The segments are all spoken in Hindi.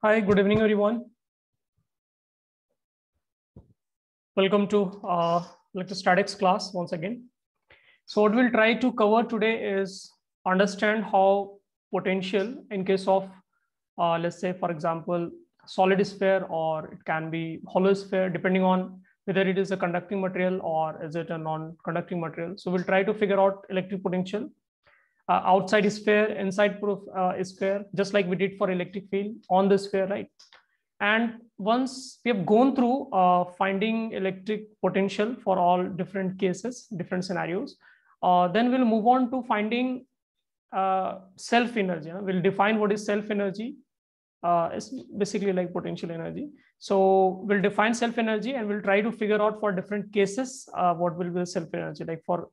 Hi, good evening, everyone. Welcome to electrostatics class once again. So what we'll try to cover today is understand how potential in case of, let's say, for example, solid sphere, or it can be hollow sphere, depending on whether it is a conducting material or is it a non-conducting material. So we'll try to figure out electric potential outside sphere, inside sphere, just like we did for electric field on the sphere, right? And once we have gone through finding electric potential for all different cases, different scenarios, then we'll move on to finding self energy. We'll define what is self energy. It's basically like potential energy. So we'll define self energy and we'll try to figure out for different cases what will be the self energy. Like for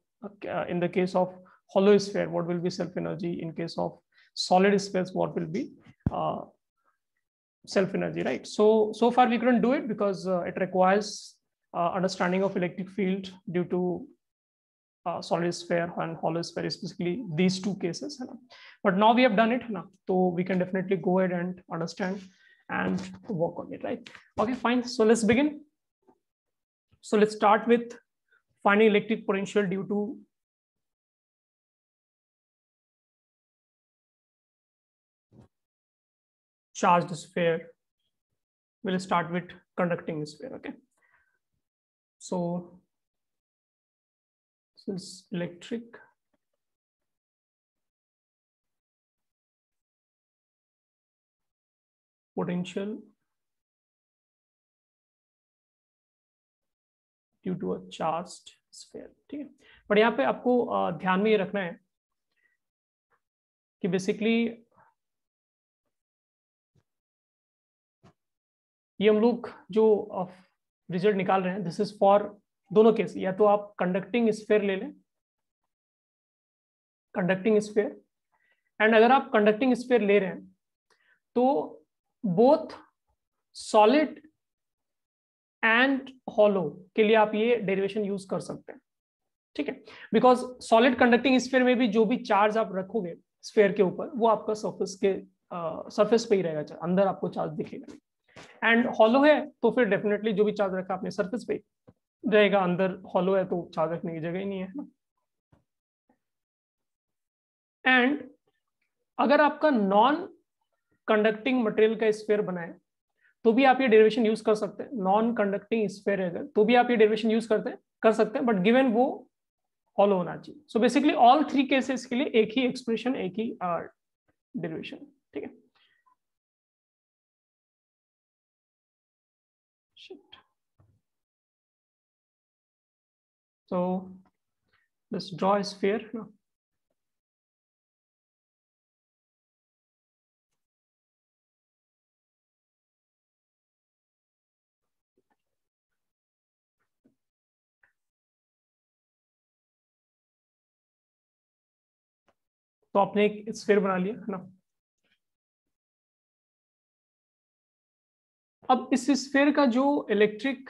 in the case of hollow sphere, what will be self energy? In case of solid spheres, what will be self energy, right? So far we couldn't do it because it requires understanding of electric field due to solid sphere and hollow sphere is basically these two cases. But now we have done it, so we can definitely go ahead and understand and work on it, right? Okay, fine. So let's begin. So let's start with finding electric potential due to charged sphere. We'll start with conducting sphere. Okay, so this is electric potential due to a charged sphere. ठीक है, बट यहाँ पे आपको ध्यान में ये रखना है कि बेसिकली ये हम लोग जो रिजल्ट निकाल रहे हैं, दिस इज फॉर दोनों केस, या तो आप कंडक्टिंग स्फीयर ले लें, कंडक्टिंग स्फीयर, एंड अगर आप कंडक्टिंग स्फीयर ले रहे हैं तो बोथ सॉलिड एंड हॉलो के लिए आप ये डेरिवेशन यूज कर सकते हैं, ठीक है? बिकॉज सॉलिड कंडक्टिंग स्फीयर में भी जो भी चार्ज आप रखोगे स्फीयर के ऊपर वो आपका सरफेस पे ही रहेगा, अंदर आपको चार्ज दिखेगा। एंड हॉलो है तो फिर डेफिनेटली जो भी चार्ज रखा आपने सरफेस पे रहेगा, अंदर हॉलो है तो चार्ज रखने की जगह ही नहीं है ना। एंड अगर आपका नॉन कंडक्टिंग मटेरियल का स्फीयर बना है तो भी आप ये डेरिवेशन यूज कर सकते हैं, नॉन कंडक्टिंग स्फीयर है तो भी आप ये डेरिवेशन यूज कर सकते हैं, बट गिवन वो हॉलो होना चाहिए। So basically all three cases के लिए एक ही एक्सप्रेशन, एक ही डेरिवेशन, ठीक है? So let's draw a sphere. तो आपने एक स्फीयर बना लिया है ना। अब इस स्फीयर का जो इलेक्ट्रिक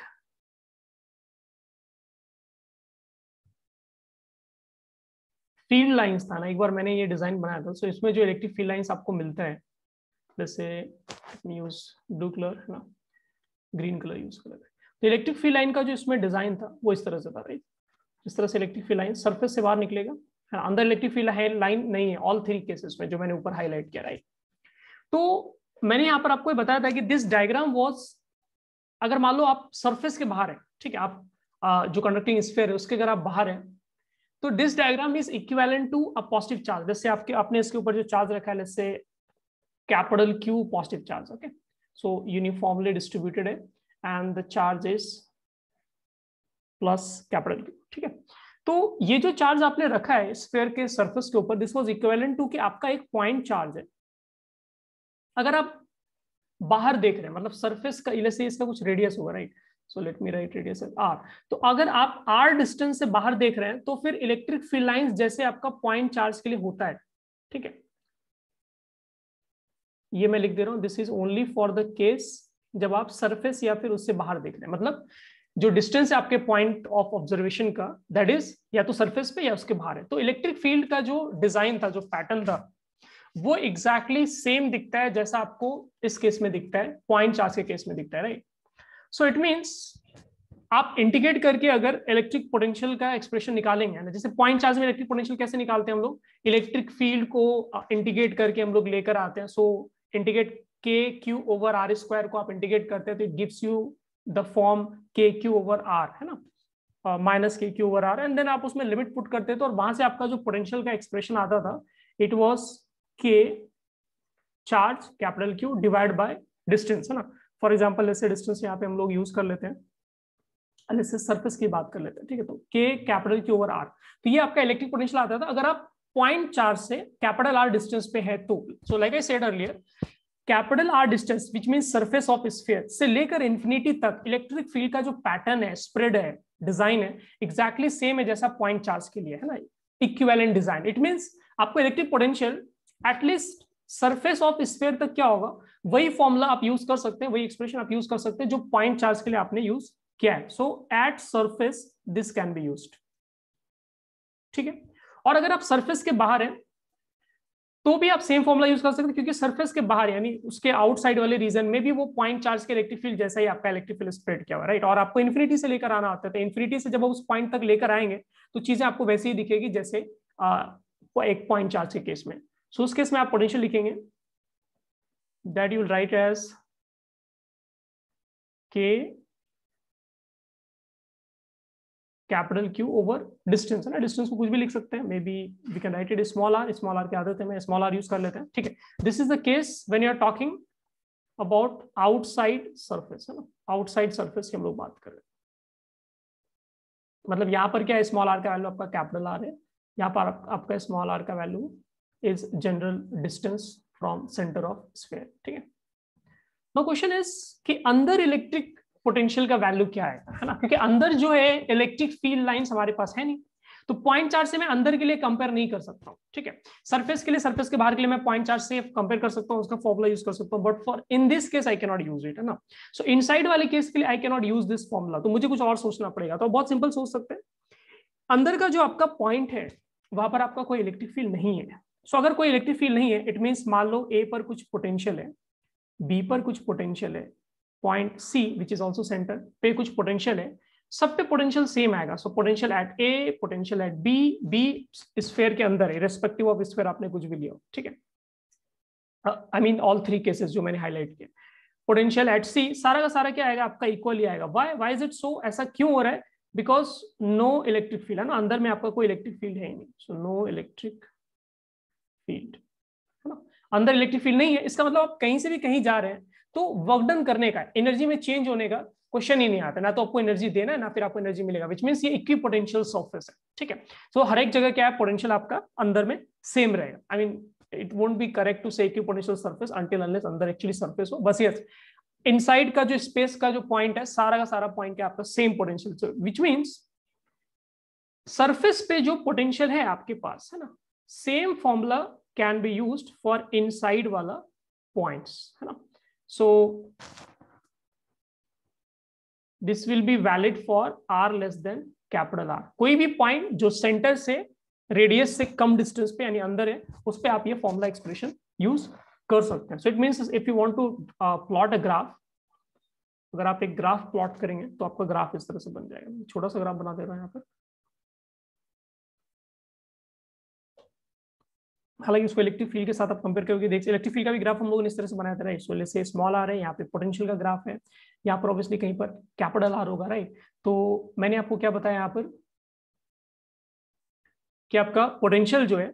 फील्ड लाइंस था ना, एक बार मैंने ये डिजाइन बनाया था, सो इसमें जो इलेक्ट्रिक फील्ड लाइंस आपको मिलता है, जैसे यूज ब्लू कलर है ना, ग्रीन कलर यूज कर, तो इलेक्ट्रिक फील्ड लाइन का जो इसमें डिजाइन था वो इस तरह से था, राइट? इस तरह से इलेक्ट्रिक फील्ड लाइन सरफेस से बाहर निकलेगा, अंदर इलेक्ट्रिक फील्ड लाइन नहीं है ऑल थ्री केसेस में जो मैंने ऊपर हाईलाइट किया, राइट? तो मैंने यहाँ पर आपको बताया था कि दिस डायग्राम वाज, अगर मान लो आप सरफेस के बाहर है, ठीक है, आप जो कंडक्टिंग स्फीयर है उसके अगर आप बाहर है तो this diagram is equivalent to a positive charge. जैसे आपने इसके ऊपर जो चार्ज रखा है, let's say capital Q positive charge, okay, so uniformly distributed है and the charge is plus capital Q, ठीक है? तो ये जो चार्ज आपने रखा है स्फीयर के सरफेस के ऊपर, दिस वाज इक्विवेलेंट टू कि आपका एक पॉइंट चार्ज है। अगर आप बाहर देख रहे हैं, मतलब सरफेस का इलेसे इसका कुछ रेडियस होगा, right? So let me write radius as r। तो अगर आप r डिस्टेंस से बाहर देख रहे हैं तो फिर इलेक्ट्रिक फील्ड लाइंस जैसे आपका पॉइंट चार्ज के लिए होता है, ठीक है? ये मैं लिख दे रहा हूं, this is only for the case जब आप सरफेस या फिर उससे बाहर देख रहे हैं, मतलब जो डिस्टेंस है आपके पॉइंट ऑफ ऑब्जर्वेशन का, दैट इज या तो सरफेस पे या उसके बाहर है। तो इलेक्ट्रिक फील्ड का जो डिजाइन था, जो पैटर्न था, वो एग्जैक्टली सेम दिखता है जैसा आपको इस केस में दिखता है, पॉइंट चार्ज के केस में दिखता है, राइट। सो इट मीन्स आप इंटीग्रेट करके अगर इलेक्ट्रिक पोटेंशियल का एक्सप्रेशन निकालेंगे ना, जैसे पॉइंट चार्ज में इलेक्ट्रिक पोटेंशियल कैसे निकालते हैं हम लोग, इलेक्ट्रिक फील्ड को इंटीग्रेट करके हम लोग लेकर आते हैं। So integrate k Q over r square को आप इंटीग्रेट करते हैं तो it gives you the form k Q over r, है ना, minus k Q over r, and then आप उसमें लिमिट पुट करते थे और वहां से आपका जो पोटेंशियल का एक्सप्रेशन आता था इट वॉज के charge capital Q divide by distance, है ना। फॉर एग्जाम्पल जैसे डिस्टेंस यहाँ पे हम लोग यूज कर लेते हैं, जैसे सरफेस की बात कर लेते हैं, ठीक है। तो के कैपिटल क्यू ओवर आर, तो ये आपका इलेक्ट्रिक पोटेंशियल आता था अगर आप पॉइंट चार्ज से कैपिटल आर डिस्टेंस पे है तो। So like I said earlier, capital R distance which mean surface of sphere से लेकर इंफिनिटी तक इलेक्ट्रिक फील्ड का जो पैटर्न है, स्प्रेड है, डिजाइन है, एग्जैक्टली सेम है जैसा पॉइंट चार्ज के लिए, है ना, इक्विवेलेंट डिजाइन। इट मीन्स आपको electric potential at least surface of sphere तक क्या होगा, वही फॉर्मूला आप यूज कर सकते हैं, वही एक्सप्रेशन आप यूज कर सकते हैं जो पॉइंट चार्ज के लिए आपने यूज किया है। So at surface this can be used, ठीक है। और अगर आप सरफेस के बाहर हैं तो भी आप सेम फॉर्मूला यूज कर सकते हैं, क्योंकि सरफेस के बाहर यानी उसके आउटसाइड वाले रीजन में भी वो पॉइंट चार्ज के इलेक्ट्रिक फील्ड जैसा ही आपका इलेक्ट्रिक फील्ड स्प्रेड किया हुआ, राइट। और आपको इन्फिनिटी से लेकर आना होता है, तो इन्फिनिटी से जब आप उस पॉइंट तक लेकर आएंगे तो चीजें आपको वैसे ही दिखेगी जैसे एक पॉइंट चार्ज के केस में। सो उस केस में आप पोटेंशियल लिखेंगे that you will write as k capital Q over distance, है ना। डिस्टेंस को कुछ भी लिख सकते हैं, maybe we can write it small r की आदत है, मैं स्मॉल आर यूज कर लेते हैं, ठीक है। This is the case when you are talking about outside surface, है ना, आउटसाइड सरफेस की हम लोग बात कर रहे हैं। मतलब यहाँ पर क्या है, स्मॉल आर का वैल्यू आपका कैपिटल आर है, यहाँ पर आपका स्मॉल आर का value is general distance from centre of sphere, ठीक है। नाउ क्वेश्चन इज कि अंदर इलेक्ट्रिक पोटेंशियल का वैल्यू क्या है ना, क्योंकि अंदर जो है इलेक्ट्रिक फील्ड लाइंस हमारे पास है नहीं, तो पॉइंट चार्ज से मैं अंदर के लिए कंपेयर नहीं कर सकता हूं, ठीक है। सरफेस के लिए, सरफेस के बाहर के लिए मैं पॉइंट चार्ज से कंपेयर कर सकता हूं, उसका फॉर्मूला यूज कर सकता हूं, but for in this case I can not use it, है ना। सो इनसाइड वाले केस के लिए I can not use this formula, तो मुझे कुछ और सोचना पड़ेगा। तो बहुत सिंपल सोच सकते हैं, अंदर का जो आपका पॉइंट है वहां पर आपका कोई इलेक्ट्रिक फील्ड नहीं है। सो अगर कोई इलेक्ट्रिक फील्ड नहीं है, इट मीन्स मान लो ए पर कुछ पोटेंशियल है, बी पर कुछ पोटेंशियल है, point C which is also centre पे कुछ पोटेंशियल है, सब पे पोटेंशियल सेम आएगा। So potential at A, potential at B, B sphere के अंदर है, रेस्पेक्टिव ऑफ स्फीयर आपने कुछ भी लिया, ठीक है। I mean all three cases जो मैंने हाईलाइट किए, पोटेंशियल एट सी, सारा का सारा क्या आएगा आपका इक्वली आएगा। वाई इज इट सो, ऐसा क्यों हो रहा है, बिकॉज नो इलेक्ट्रिक फील्ड, है ना, अंदर में आपका कोई इलेक्ट्रिक फील्ड है ही नहीं। सो नो इलेक्ट्रिक फील्ड, है ना, अंदर इलेक्ट्रिक फील्ड नहीं है, इसका मतलब आप कहीं से भी कहीं जा रहे हैं तो वर्क डन करने का, एनर्जी में चेंज होने का क्वेश्चन ही नहीं आता, ना तो आपको एनर्जी देना है ना फिर आपको एनर्जी मिलेगा, विच मींस ये इक्वी पोटेंशियल सरफेस है, ठीक है। तो हर एक जगह क्या है, पोटेंशियल आपका अंदर में सेम रहेगा। I mean it won't be correct to say equipotential surface until unless अंदर एक्चुअली सरफेस हो, बस यस इनसाइड का जो स्पेस का जो पॉइंट है, सारा का सारा पॉइंट क्या आपका same potential, which means surface पे जो पोटेंशियल है आपके पास, है ना, same formula can be used for inside वाला पॉइंट्स, है ना। So this will be valid for r less than capital R. कोई भी पॉइंट जो सेंटर से रेडियस से कम डिस्टेंस पे यानी अंदर है, उस पे आप ये फॉर्मूला एक्सप्रेशन यूज कर सकते हैं। So it means if you want to plot a graph, अगर आप एक ग्राफ प्लॉट करेंगे तो आपका ग्राफ इस तरह से बन जाएगा। छोटा सा ग्राफ बना दे रहा है यहाँ पर, हालांकि उसको इलेक्ट्रिक फील्ड के साथ आप कंपेयर करके देख, इलेक्ट्रिक फील्ड का भी ग्राफ हम लोगों ने इस तरह से बनाया था, राइट। सो से स्मॉल आर है, यहाँ पे पोटेंशियल का ग्राफ है, यहाँ पर ऑब्वियसली कहीं पर कैपिटल आर होगा, राइट। तो मैंने आपको क्या बताया यहाँ पर कि आपका पोटेंशियल जो है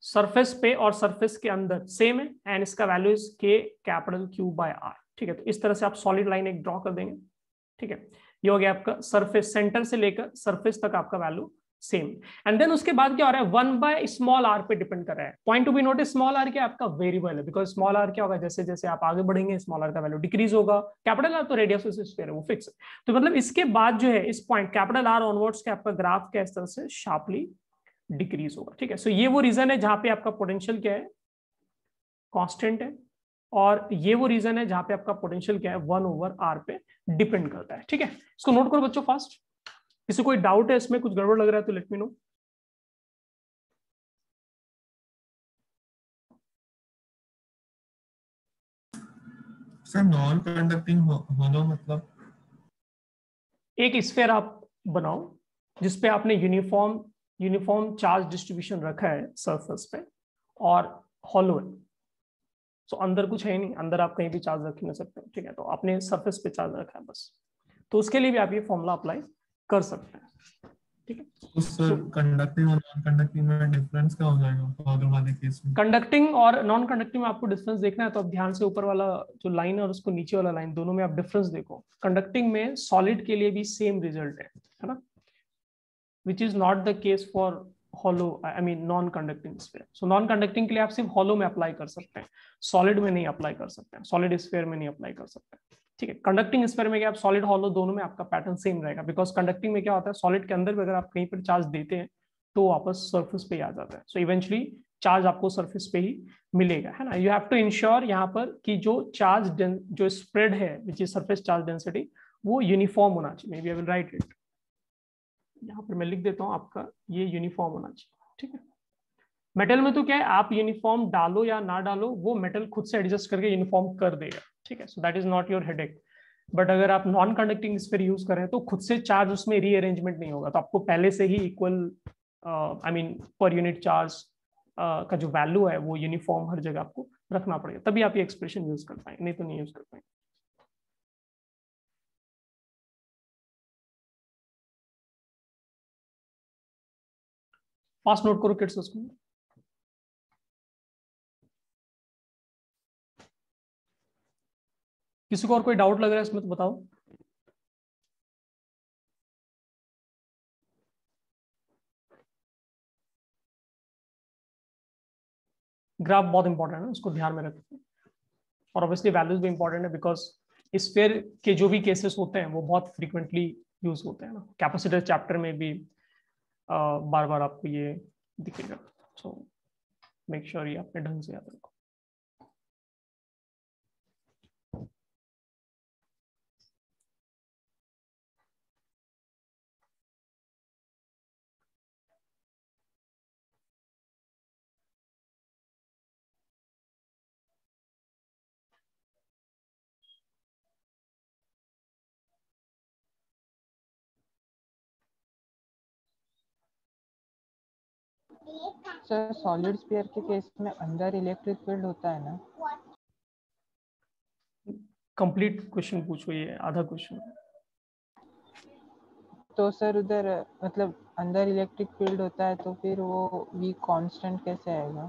सरफेस पे और सरफेस के अंदर सेम है, एंड इसका वैल्यू इज के कैपिटल क्यू बाय आर, ठीक है। तो इस तरह से आप सॉलिड लाइन एक ड्रॉ कर देंगे, ठीक है। ये हो गया आपका सरफेस, सेंटर से लेकर सरफेस तक आपका वैल्यू सेम, एंड देन उसके बाद क्या हो रहा है, 1 बाय स्मॉल आर पे डिपेंड कर रहा है। Point to be note, small r क्या आपका वेरिएबल है, बिकॉज स्मॉल आर क्या होगा, जैसे जैसे आप आगे बढ़ेंगे स्मॉल आर का वैल्यू डिक्रीज होगा, कैपिटल आर तो रेडियस ऑफ स्फीयर है वो फिक्स है। तो मतलब इसके बाद जो है इस पॉइंट कैपिटल आर ऑनवर्ड्स के आपका ग्राफ क्या इस तरह से शार्पली डिक्रीज होगा, ठीक है। सो ये वो रीजन है जहां पे आपका पोटेंशियल क्या है, कांस्टेंट है, और ये वो रीजन है जहां पे आपका पोटेंशियल क्या है 1 ओवर आर पे डिपेंड करता है, ठीक है। इसको नोट करो बच्चों फास्ट। किसी कोई डाउट है इसमें, कुछ गड़बड़ लग रहा है तो let me know. Sir non conducting hollow मतलब एक स्फीयर आप बनाओ जिसपे आपने यूनिफॉर्म चार्ज डिस्ट्रीब्यूशन रखा है सरफेस पे और हॉलो है। सो अंदर कुछ है नहीं, अंदर आप कहीं भी चार्ज रख नहीं सकते, ठीक है। तो आपने सरफेस पे चार्ज रखा है बस, तो उसके लिए भी आप ये फॉर्मूला अप्लाई कर सकते हैं, ठीक है। तो सर कंडक्टिंग और नॉन कंडक्टिंग में डिफरेंस क्या हो जाएगा हॉलो वाले केस में? कंडक्टिंग और नॉन कंडक्टिंग में आपको डिफरेंस देखना है तो आप ध्यान से ऊपर वाला जो लाइन है और उसको नीचे वाला लाइन दोनों में आप डिफरेंस देखो। कंडक्टिंग में सॉलिड के लिए भी सेम रिजल्ट है ना, which is not the case for hollow, I mean non conducting sphere. So non conducting के लिए आप सिर्फ हॉलो में अप्लाई कर सकते हैं, सॉलिड में नहीं अप्लाई कर सकते हैं, सॉलिड स्फीयर में नहीं अप्लाई कर सकते हैं, ठीक है। कंडक्टिंग स्फीयर में क्या आप सॉलिड हॉलो दोनों में आपका पैटर्न सेम रहेगा, बिकॉज कंडक्टिंग में क्या होता है सॉलिड के अंदर भी अगर आप कहीं पर चार्ज देते हैं तो वापस सर्फेस पे ही आ जाता है। सो इवेंचुअली चार्ज आपको सरफेस पे ही मिलेगा, है ना। यू हैव टू इंश्योर यहाँ पर कि जो चार्ज जो स्प्रेड है which is surface charge density वो यूनिफॉर्म होना चाहिए। Maybe I will write it, यहाँ पर मैं लिख देता हूँ आपका, ये यूनिफॉर्म होना चाहिए, ठीक है। मेटल में तो क्या है आप यूनिफॉर्म डालो या ना डालो वो मेटल खुद से एडजस्ट करके यूनिफॉर्म कर देगा, ठीक है। So that is not your headache. But अगर आप नॉन कंडक्टिंग स्फीयर यूज करें तो खुद से चार्ज उसमें रीअरेंजमेंट नहीं होगा, तो आपको पहले से ही equal I mean per unit charge का जो वैल्यू है वो यूनिफॉर्म हर जगह आपको रखना पड़ेगा, तभी आप ये एक्सप्रेशन यूज कर पाएंगे, नहीं तो नहीं यूज कर पाएंगे। फास्ट नोट करो किड्स उसको। किसी को और कोई डाउट लग रहा है इसमें तो बताओ। ग्राफ बहुत इंपॉर्टेंट है, उसको ध्यान में रखें। और ऑब्वियसली वैल्यूज भी इंपॉर्टेंट है बिकॉज स्फीयर के जो भी केसेस होते हैं वो बहुत फ्रीक्वेंटली यूज होते हैं ना। कैपेसिटर चैप्टर में भी बार बार आपको ये दिखेगा, सो मेक श्योर ये अपने ढंग से याद रखो। सर सॉलिड स्फीयर के केस में अंदर इलेक्ट्रिक फील्ड होता है ना? कंप्लीट क्वेश्चन पूछो, ये आधा क्वेश्चन। तो सर उधर मतलब अंदर इलेक्ट्रिक फील्ड होता है तो फिर वो V कांस्टेंट कैसे आएगा?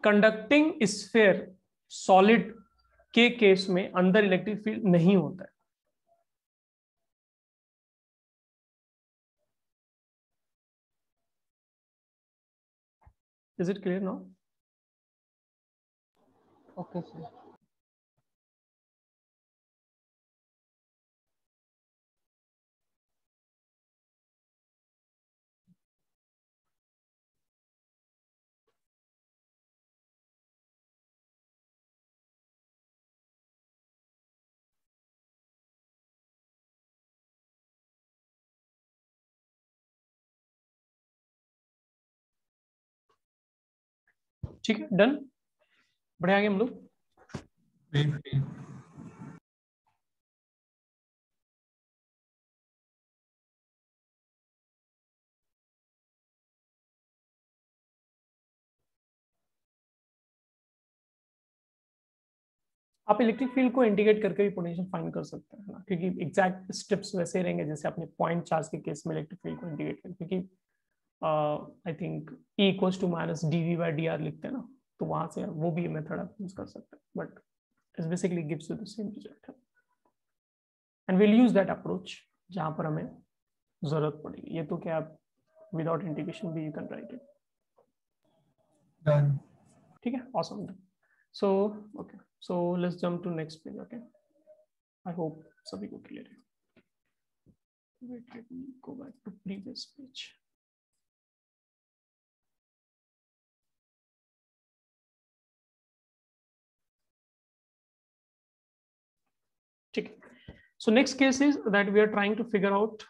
कंडक्टिंग स्फीयर सॉलिड के केस में अंदर इलेक्ट्रिक फील्ड नहीं होता है। Is it clear now? Okay sir. ठीक है, डन, बढ़िया आगे हम लोग। आप इलेक्ट्रिक फील्ड को इंडिकेट करके भी पोटेंशियल फाइंड कर सकते हैं ना, क्योंकि एग्जैक्ट स्टेप्स वैसे रहेंगे जैसे अपने पॉइंट चार्ज के केस में इलेक्ट्रिक फील्ड को इंडिकेट करें, क्योंकि I think E equals to minus dV/dr लिखते हैं ना, तो वहां से वो भी मेथड आप यूज कर सकते हैं, but it basically gives you the same result, and will use that approach जहां पर हमें जरूरत पड़ेगी। ये तो क्या आप विदाउट इंडिकेशन भी यू कैन राइट इट, ठीक है। Awesome, so okay, so let's jump to next page. Okay, I hope सभी को क्लियर है। Wait, let me go back to previous page. Okay. So next case is that we are trying to figure out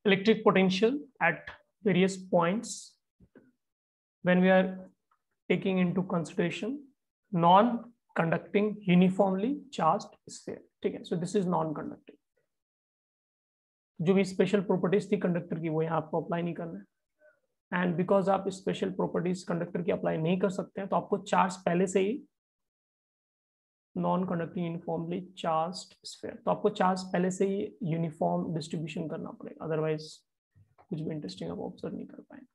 electric potential at various points when we are taking into consideration non conducting uniformly charged sphere, ठीक है। So this is non conducting. जो भी स्पेशल प्रॉपर्टीज थी कंडक्टर की वो यहाँ आपको अप्लाई नहीं करना है, एंड बिकॉज आप स्पेशल प्रॉपर्टीज कंडक्टर की अप्लाई नहीं कर सकते हैं तो आपको चार्ज पहले से ही non conducting uniformly charged sphere, तो आपको चार्ज पहले से ही यूनिफॉर्म डिस्ट्रीब्यूशन करना पड़ेगा, अदरवाइज कुछ भी इंटरेस्टिंग आप ऑब्जर्व नहीं कर पाएंगे,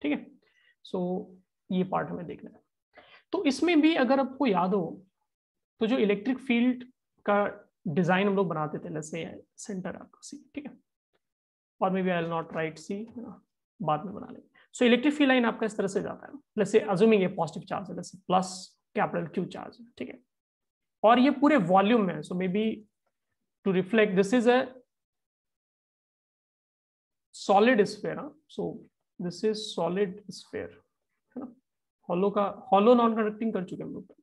ठीक है। सो ये पार्ट हमें देखना है। तो इसमें भी अगर आपको याद हो तो जो इलेक्ट्रिक फील्ड का डिजाइन हम लोग बनाते थे, जैसे सेंटर आपका सी, ठीक है, और maybe I will not write C, बाद में बना लेंगे। सो इलेक्ट्रिक फील्ड लाइन आपका इस तरह से जाता है, जैसे अज्यूमिंग ये पॉजिटिव चार्ज है, जैसे प्लस कैपिटल क्यू चार्ज है, ठीक है, और ये पूरे वॉल्यूम में है। So maybe to reflect this is a solid sphere, so this is solid sphere, है ना। हॉलो का हॉलो नॉन कंडक्टिंग कर चुके हम लोग,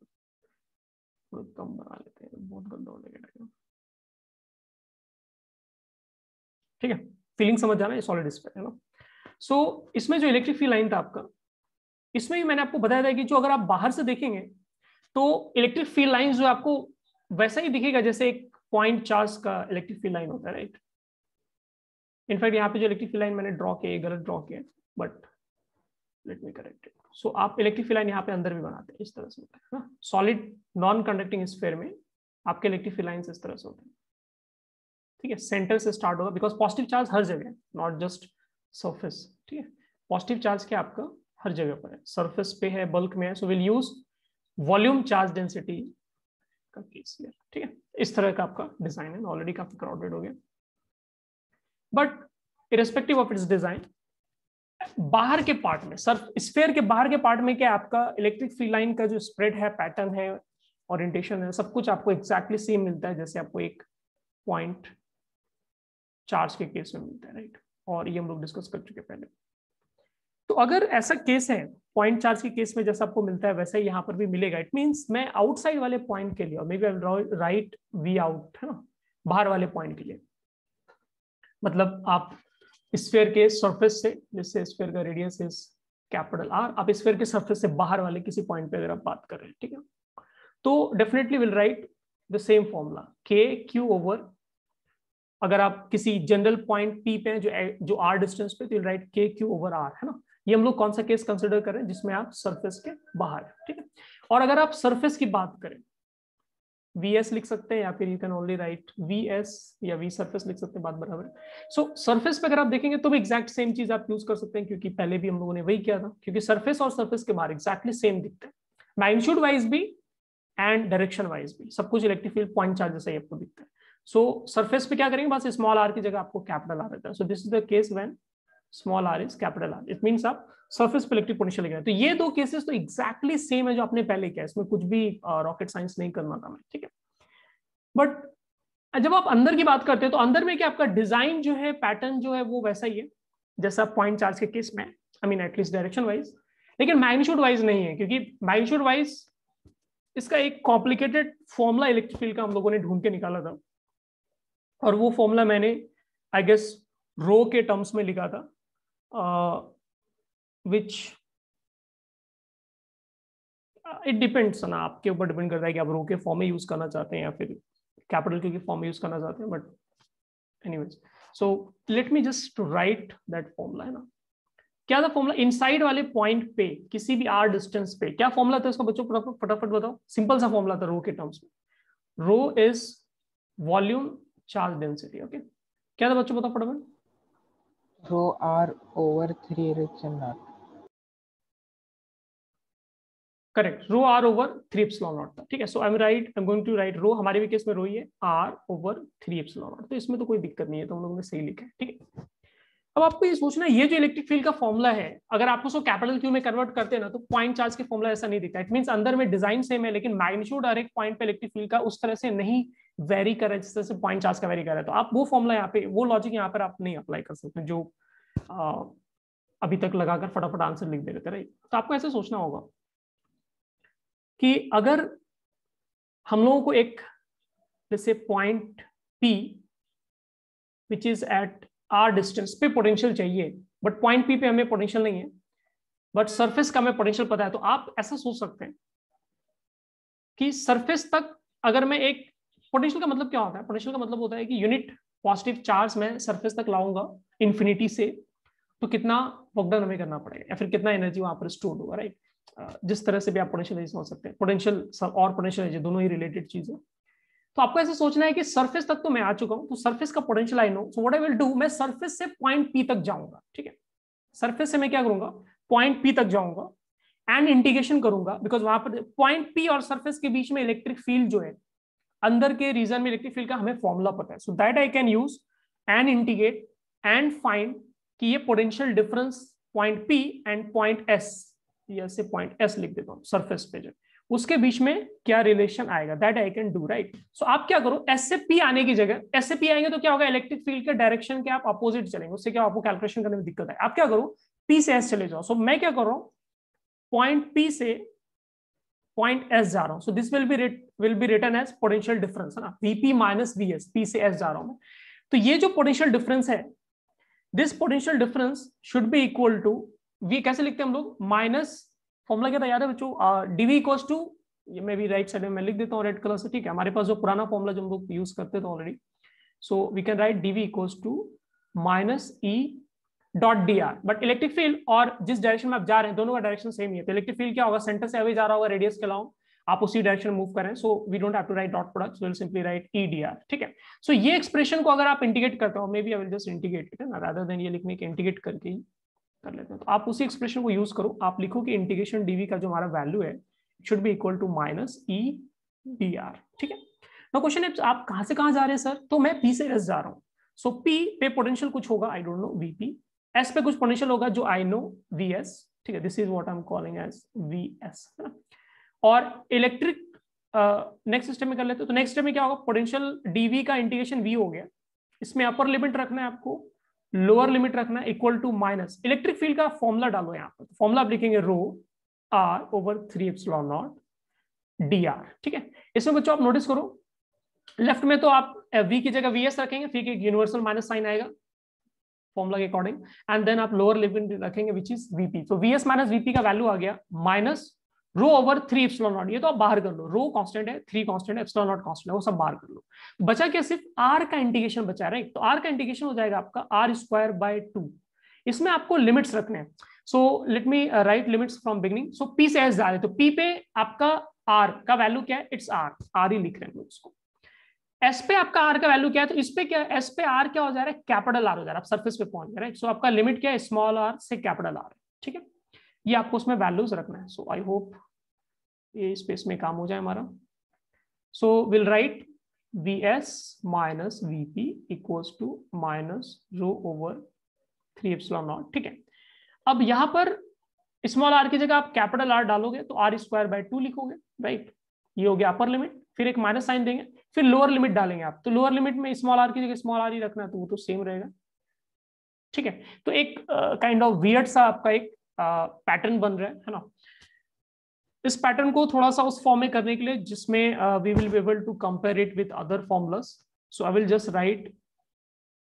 कम बना लेते हैं, बहुत गंदा हो जाएगा, ठीक है। फीलिंग समझ जाना, ये सॉलिड स्फीयर है ना। सो इसमें जो इलेक्ट्रिक फील्ड लाइन था आपका, इसमें भी मैंने आपको बताया था कि जो अगर आप बाहर से देखेंगे तो इलेक्ट्रिक फील्ड लाइन जो आपको वैसा ही दिखेगा जैसे एक पॉइंट चार्ज का इलेक्ट्रिक फील्ड लाइन होता है, राइट। इनफैक्ट यहाँ पे जो इलेक्ट्रिक फील्ड लाइन मैंने ड्रॉ किया, गलत ड्रॉ किया, but let me correct it. So आप इलेक्ट्रिक फील्ड लाइन यहाँ पे अंदर भी बनाते हैं, इस तरह से होता है ना। सॉलिड नॉन कंडक्टिंग स्फीयर में आपके इलेक्ट्रिक फील्ड लाइंस इस तरह से होते हैं, ठीक है। सेंटर से स्टार्ट होगा, बिकॉज पॉजिटिव चार्ज हर जगह है, नॉट जस्ट सरफेस, ठीक है। पॉजिटिव चार्ज क्या आपका हर जगह पर है, सरफेस पे है, बल्क में है, so will use volume charge density का केस हियर, ठीक है। इस तरह का आपका डिजाइन है, ऑलरेडी काफी क्राउडेड हो गया, but irrespective of its design, बाहर के पार्ट में, सर्फ स्फीयर के बाहर के पार्ट में क्या आपका इलेक्ट्रिक फील्ड लाइन का जो स्प्रेड है, पैटर्न है, ओरिएंटेशन है, सब कुछ आपको एक्जैक्टली सेम मिलता है जैसे आपको एक पॉइंट चार्ज के केस में मिलता है, राइट। और ये हम लोग डिस्कस कर चुके पहले। तो अगर ऐसा केस है पॉइंट चार्ज के केस में जैसा आपको मिलता है वैसा ही यहाँ पर भी मिलेगा, इट मींस मैं आउटसाइड वाले पॉइंट के लिए, और maybe I will write V out, है ना, बाहर वाले पॉइंट के लिए, मतलब आप स्फीयर के सरफेस से, जैसे स्फीयर का रेडियस इज कैपिटल आर, आप स्फीयर के सरफेस से बाहर वाले किसी पॉइंट पे अगर आप बात कर रहे हैं, ठीक है, तो definitely will write the same formula के क्यू ओवर, अगर आप किसी जनरल पॉइंट पी पे जो आर डिस्टेंस पे, तो विल राइट के क्यू ओवर आर, है ना। ये हम लोग कौन सा केस कंसिडर कर रहे हैं जिसमें आप सरफेस के बाहर, ठीक है। और अगर आप सरफेस की बात करें, VS लिख सकते हैं या फिर you can only right VS या V सरफेस लिख सकते हैं, बात बराबर है। सो सरफेस पे अगर आप देखेंगे तो भी एग्जैक्ट सेम चीज आप यूज कर सकते हैं, क्योंकि पहले भी हम लोगों ने वही किया था, क्योंकि सरफेस और सरफेस के बाहर एग्जैक्टली सेम दिखते हैं, मैग्नीट्यूड वाइज भी एंड डायरेक्शन वाइज भी, सब कुछ इलेक्ट्रिक फील्ड पॉइंट चार्ज जैसा ही आपको दिखता है। सो सरफेस पे क्या करेंगे, बस स्मॉल आर की जगह आपको कैपिटल आर रहता है। So this is the case when small r is capital R, it means आप सरफेस पे इलेक्ट्रिक पोटेंशियल लिख रहे हैं। तो ये दो केसेस तो एग्जैक्टली सेम है जो आपने पहले किया, इसमें कुछ भी रॉकेट साइंस नहीं करना था, ठीक है। बट जब आप अंदर की बात करते हैं तो अंदर में क्या आपका डिजाइन जो है, पैटर्न जो है वो वैसा ही है जैसा पॉइंट चार्ज के केस में, I mean at least direction wise, लेकिन मैग्नीट्यूड वाइज नहीं है, क्योंकि मैग्नीट्यूड वाइज इसका एक कॉम्प्लिकेटेड फॉर्मूला इलेक्ट्रिक फील्ड का हम लोगों ने ढूंढ के निकाला था, और वो फॉर्मूला मैंने आई गेस रो के टर्म्स में लिखा था, विच इट डिपेंड्स ना, आपके ऊपर डिपेंड करता है कि आप रो के फॉर्म में यूज करना चाहते हैं या फिर कैपिटल क्यू के फॉर्म में यूज करना चाहते हैं, but anyways, so let me just right that formula, है ना। क्या था फॉर्मूला, इनसाइड वाले पॉइंट पे किसी भी आर डिस्टेंस पे क्या फॉर्मूला था उसका बच्चों, फटाफट बताओ। सिंपल सा फॉर्मूला था रो के टर्म्स में, rho is volume charge density, okay. क्या था बच्चों बताओ फटाफट, rho r over 3 correct, rho r over 3 epsilon naught था, ठीक है। So I am going to write rho, हमारे भी केस में रो ही है, आर ओवर 3 एप्सिलॉन नॉट, तो इसमें तो कोई दिक्कत नहीं है, तो हम लोगों ने सही लिखा है, ठीक है। अब आपको ये सोचना है, ये जो इलेक्ट्रिक फील्ड का फॉर्मूला है, अगर आप उसको कैपिटल क्यू में कन्वर्ट करते हैं ना, तो पॉइंट चार्ज के फॉर्मूला ऐसा नहीं दिखता, इट मींस अंदर में डिजाइन सेम है, लेकिन मैग्नीट्यूड हर एक पॉइंट पे इलेक्ट्रिक फील्ड का उस तरह से नहीं वेरी कर रहा है जिस तरह से पॉइंट चार्ज का वेरी कर रहा है। तो आप वो फॉर्मूला यहाँ पे, वो लॉजिक यहाँ पर आप नहीं अप्लाई कर सकते जो अभी तक लगाकर फटाफट आंसर लिख दे रहे थे, राइट। तो आपको ऐसे सोचना होगा कि अगर हम लोगों को एक जैसे point P which is at r distance पे पोटेंशियल चाहिए, बट पॉइंट पी पे हमें पोटेंशियल नहीं है, बट सरफेस का हमें पोटेंशियल पता है। तो आप ऐसा सोच सकते हैं कि सरफेस तक अगर मैं एक, पोटेंशियल का मतलब क्या होता है? पोटेंशियल का मतलब होता है कि यूनिट पॉजिटिव चार्ज मैं सरफेस तक लाऊंगा इंफिनिटी से, तो कितना वर्क डन हमें करना पड़ेगा या फिर कितना एनर्जी वहां पर स्टोर होगा, राइट? जिस तरह से भी आप पोटेंशियल समझ सकते हैं, पोटेंशियल और पोटेंशियल एनर्जी दोनों ही रिलेटेड चीज है। तो आपको ऐसे सोचना है कि सरफेस तक तो मैं आ चुका हूं, तो सरफेस का potential I know, so what I will do, मैं सरफेस से पॉइंट पी तक जाऊंगा, ठीक है? सरफेस से मैं क्या करूंगा, पॉइंट पी तक जाऊंगा एंड इंटीग्रेशन करूंगा, बिकॉज वहां पर पॉइंट पी और सरफेस के बीच में इलेक्ट्रिक फील्ड जो है, अंदर के रीजन में इलेक्ट्रिक फील्ड का हमें फॉर्मूला पता है, so that I can use and integrate and find कि ये potential difference point P and point S, ऐसे पॉइंट एस लिख देता हूं सरफेस पे, जो उसके बीच में क्या रिलेशन आएगा, that I can do, right? So आप क्या करो, एस से पी आने की जगह, एस से पी आएंगे तो क्या होगा, इलेक्ट्रिक फील्ड के डायरेक्शन के आप अपोजिट चलेंगे, उससे क्या आपको कैलकुलेशन करने में दिक्कत है। आप क्या करो, पी से एस चले जाओ। सो मैं क्या कर रहा हूं, पॉइंट पी से पॉइंट एस जा रहा हूं, so this will be written as potential difference, है ना, वीपी माइनस वीएस, पी से एस जा रहा हूं मैं। तो ये जो पोटेंशियल डिफरेंस है, this potential difference should be equal to, V कैसे लिखते हैं हम लोग, माइनस, फॉर्मूला क्या था याद है बच्चों, डीवी इक्वल्स टू, ये मैं भी राइट साइड में मैं लिख देता हूँ रेड कलर से, ठीक है? हमारे पास जो पुराना फॉर्मूला जो हम लोग यूज करते थे already, so we can write dV equals to minus E dot d r, but electric field और जिस डायरेक्शन में आप जा रहे हैं दोनों का डायरेक्शन सेम ही है, तो इलेक्ट्रिक फील्ड क्या होगा, सेंटर से अवे जा रहा होगा रेडियस के अलाउंग, आप उसी डायरेक्शन में मूव करें, so we don't have to write dot product, will simply write E d r, ठीक है? सो ये एक्सप्रेशन को अगर आप इंटीग्रेट करते हो, maybe I will just integrate it, है ना, रादर देन ये लिखने के इंटीग्रेट करके ही कर लेते हैं, तो आप उसी एक्सप्रेशन को यूज करो, आप लिखो कि इंटीग्रेशन डीवी का जो हमारा वैल्यू है should be equal to minus E d r, ठीक है? ना क्वेश्चन है आप कहां से कहां जा रहे हैं सर, तो मैं पी से एस जा रहा हूं, सो पी पे पोटेंशियल कुछ होगा, I don't know VP, S पे कुछ पोटेंशियल होगा जो आई नो वी एस, ठीक है? This is what I am calling as V S, है ना? और इलेक्ट्रिक नेक्स्ट स्टेप में कर लेते हैं, तो नेक्स्ट स्टेप में क्या होगा, पोटेंशियल डीवी का इंटीग्रेशन वी हो गया, इसमें अपर लिमिट रखना है आपको, लोअर लिमिट रखना है, equal to minus electric field का फॉर्मूला डालो यहाँ पर, फॉर्मूला आप लिखेंगे rho r over 3 epsilon naught d r, ठीक है? इसमें बच्चों आप नोटिस करो, लेफ्ट में तो आप वी की जगह वी एस रखेंगे, फिर एक यूनिवर्सल माइनस साइन आएगा फॉर्मूला के अकॉर्डिंग, एंड देन आप लोअर लिमिट रखेंगे विच इज वीपी, तो वीएस माइनस वीपी का वैल्यू आ गया minus rho over 3 epsilon naught, ये तो आप बाहर कर लो, रो कांस्टेंट है, 3 कांस्टेंट है, एप्सिलॉन नॉट कांस्टेंट है, वो सब बाहर कर लो, बचा क्या, सिर्फ आर का इंटीग्रेशन बचा, राइट? तो आर का इंटीग्रेशन हो जाएगा आपका आर स्क्वायर बाय 2, इसमें आपको लिमिट्स रखने हैं, सो let me right limits from beginning, so P से एस जा रहे, तो पी पे आपका आर का वैल्यू क्या है, इट्स आर, आर ही लिख रहे हैं उसको, एस पे आपका आर का वैल्यू क्या है, तो इस पे क्या, एस पे आर क्या हो जा रहा है, कैपिटल आर हो जा रहा है, आप सरफेस पे पहुंच गए, राइट? सो आपका लिमिट क्या है, स्मॉल आर से कैपिटल आर, ठीक है? ये आपको उसमें वैल्यूज रखना है, सो आई होप ये स्पेस में काम हो जाए हमारा, so will write V S minus VP equals to minus rho over 3 epsilon naught, ठीक है? अब यहां पर स्मॉल आर की जगह आप कैपिटल आर डालोगे तो आर स्क्वायर बाय 2 लिखोगे, राइट? ये हो गया अपर लिमिट, फिर एक माइनस साइन देंगे, फिर लोअर लिमिट डालेंगे आप, तो लोअर लिमिट में स्मॉल आर की जगह स्मॉल आर ही रखना है, तो वो तो सेम रहेगा, ठीक है? तो एक काइंड ऑफ वियर्ड सा आपका एक पैटर्न बन रहा है ना? इस पैटर्न को थोड़ा सा उस फॉर्म में करने के लिए जिसमें we will be able to compare it with other formulas, so I will just write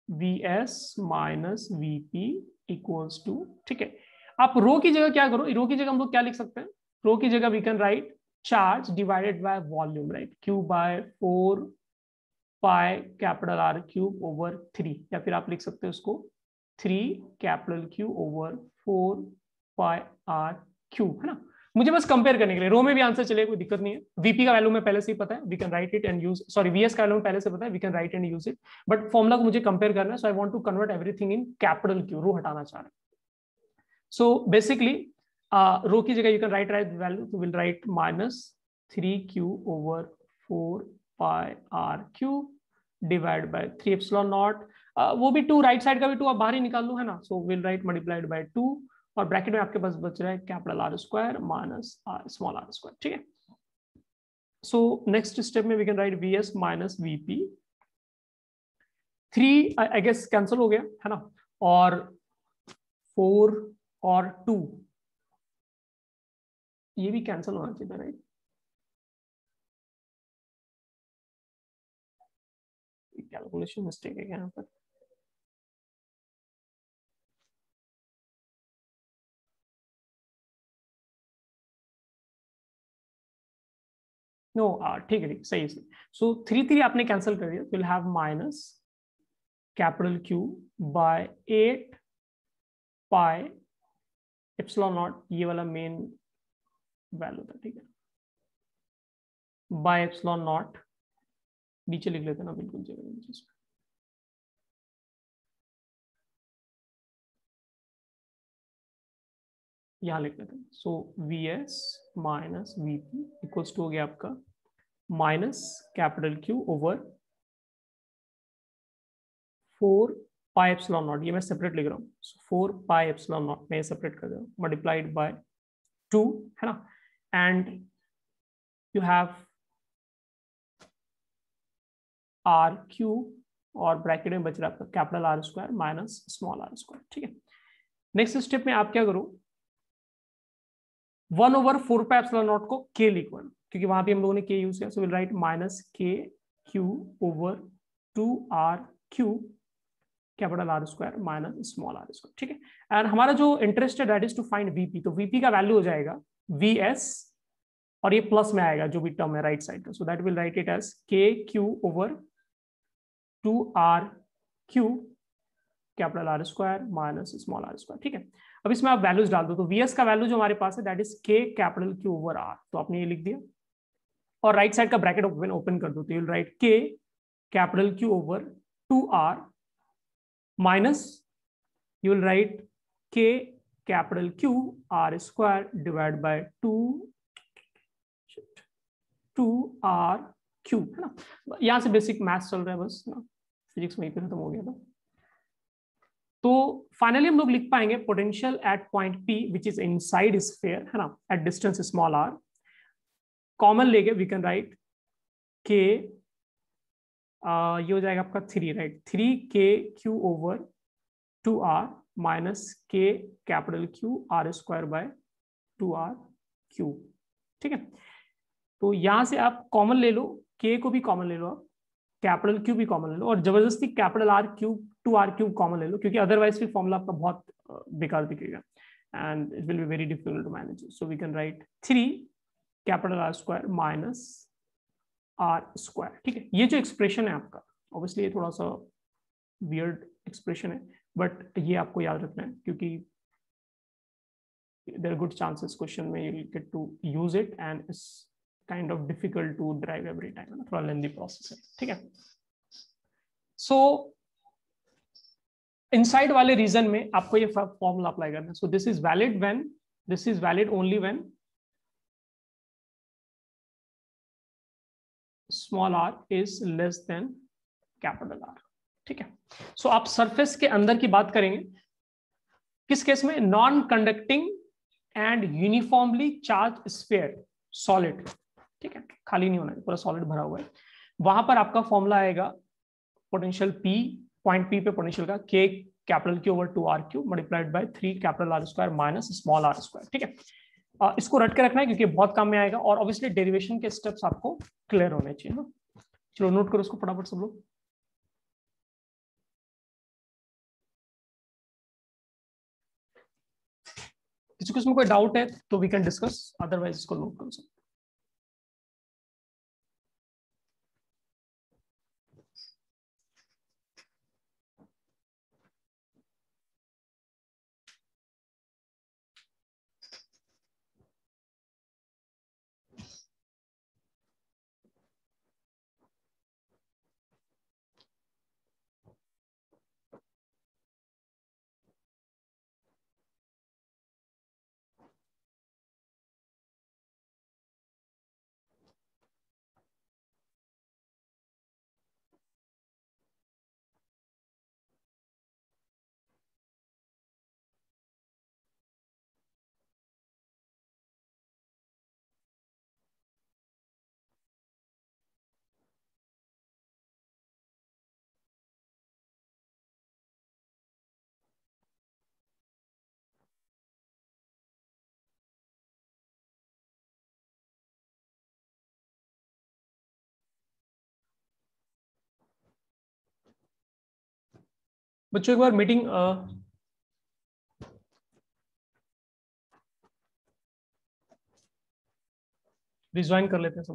V S minus VP equals to, ठीक है? आप रो की जगह क्या करो, रो की जगह हम लोग क्या लिख सकते हैं, रो की जगह we can write charge divided by volume, right? Q by 4 pi capital R cube over 3, या फिर आप लिख सकते हो उसको 3 capital Q over 4 pi are cube, है ना? मुझे बस कंपेयर करने के लिए, रो में भी आंसर चलेगा, कोई दिक्कत नहीं है, वीपी का वैल्यू में पहले से ही पता है, we can write it and use, sorry VS का वैल्यू में पहले से पता है, we can write and use it, but formula को मुझे कंपेयर करना है, so I want to convert everything in capital Q, rho हटाना चाह रहे हैं, सो बेसिकली रो की जगह यू कैन राइट वैल्यू, तो will write minus 3q over 4 pi are cube divide by 3 epsilon not, वो भी 2, राइट साइड का भी 2 आप बाहर ही निकाल लो, है ना? So will write multiplied by 2, और ब्रैकेट में आपके पास बच रहा है capital R square minus small r square, ठीक है? सो नेक्स्ट स्टेप में we can write V S minus VP, 3 I guess cancel हो गया, है ना? और 4 और 2 ये भी कैंसिल होना चाहिए, राइट? कैलकुलेशन मिस्टेक है यहाँ पर, नो ठीक है, ठीक, सही सही। सो 3 आपने कैंसिल कर दिया, will have minus capital Q by 8 pi epsilon naught, ये वाला मेन वैल्यू था, ठीक है, बाय एप्सिलॉन नॉट, नीचे लिख लेते ना बिल्कुल जगह नीचे, यहाँ लिख लेते हैं। So V S minus V P equals to हो गया आपका minus capital Q over 4 pi epsilon naught, ये मैं सेपरेट लिख रहा हूँ, 4 पाई एप्सिलॉन नॉट मैं सेपरेट कर रहा हूँ, मल्टीप्लाइड बाय 2, है ना, and you have R Q और ब्रैकेट में बच रहा है आपका capital R square minus small r square, ठीक है। नेक्स्ट स्टेप में आप क्या करो, 1/4 पाई एप्सिलॉन नॉट को के लिखो, क्योंकि वहां पे हम लोगों ने के यूज किया, so will write minus k Q over 2r Q capital R square minus small r square, ठीक है। एंड हमारा जो इंटरेस्ट है that is to find VP, तो वीपी का वैल्यू हो जाएगा वीएस, और ये प्लस में आएगा जो भी टर्म है राइट साइड का, so that will write it as k Q over 2r Q capital R square minus small r square, ठीक है। अब इसमें आप वैल्यूज डाल दो, तो वीएस का वैल्यू जो हमारे पास है दैट इज के कैपिटल Q ओवर आर, तो आपने ये लिख दिया, और राइट साइड का ब्रैकेट ओपन कर दो, तो यू विल राइट के capital Q over 2r minus you will write k capital Q r square divided by 2r cube, है ना। यहां से बेसिक मैथ्स चल रहा है बस ना, फिजिक्स में खत्म हो गया था। तो फाइनली हम लोग लिख पाएंगे potential at point P which is inside sphere, है ना, at distance small r, common लेके वी कैन राइट k, ये हो जाएगा आपका 3, right, 3k Q over 2r minus k capital Q R square by 2r cube, ठीक है। तो यहां से आप कॉमन ले लो, के को भी कॉमन ले लो, आप कैपिटल Q भी कॉमन ले लो, और जबरदस्ती capital R cube 2r cube common ले लो, क्योंकि अदरवाइज फिर फॉर्मूला आपका बहुत बेकार दिखेगा and it will be very difficult to manage, so we can write 3 capital R square minus R square, ठीक है। ये जो एक्सप्रेशन है आपका, ऑब्वियसली ये थोड़ा सा वियर्ड एक्सप्रेशन है, बट ये आपको याद रखना है, क्योंकि there are good chances question में you'll get to use it and it's kind of difficult to derive every time, थोड़ा lengthy process है, ठीक है। So inside वाले रीजन में आपको ये फॉर्मूला अप्लाई करना है, so this is valid only when small r is less than capital R, ठीक है। सो आप सरफेस के अंदर की बात करेंगे, किस केस में, non conducting and uniformly charge sphere solid, ठीक है, खाली नहीं होना है, पूरा सॉलिड भरा हुआ है, वहां पर आपका फॉर्मूला आएगा पोटेंशियल P, पॉइंट P पे पोटेंशियल का K capital Q over 2r cube multiplied by 3 capital R square minus small r square, ठीक है। इसको रट के रखना है क्योंकि बहुत काम में आएगा, और ऑब्वियसली डेरिवेशन के स्टेप्स आपको क्लियर होने चाहिए ना। चलो नोट करो उसको फटाफट सब लोग। किसी को इसमें कोई डाउट है तो वी कैन डिस्कस, अदरवाइज इसको नोट करो सब। बच्चों एक बार मीटिंग रिज्वाइन कर लेते हैं सब।